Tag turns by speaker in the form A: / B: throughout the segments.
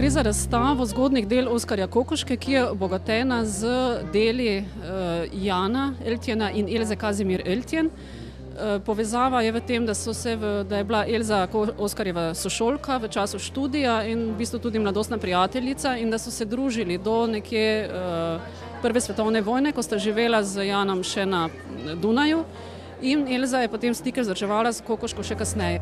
A: Gre za razstavo zgodnjih del Oskarja Kokoške, ki je obogatena z deli Jana Eltjena in Elze Kazimir Eltjen. Povezava je v tem, da je bila Elza Oskarjeva sošolka v času študija in v bistvu tudi mladostna prijateljica in da so se družili do nekje Prve svetovne vojne, ko sta živela z Janom še na Dunaju in Elza je potem stike vzdrževala s Kokoško še kasneje.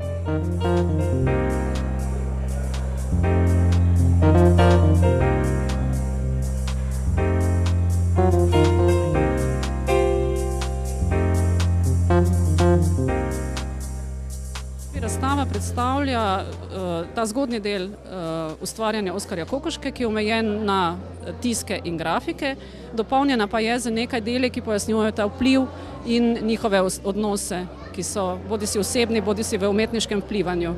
A: Razstava predstavlja ta zgodnji del ustvarjanja Oskarja Kokoške, ki je omejen na tiske in grafike, dopolnjena pa je z nekaj deli, ki pojasnjujejo ta vpliv in njihove odnose, ki so bodisi osebni, bodisi v umetniškem vplivanju.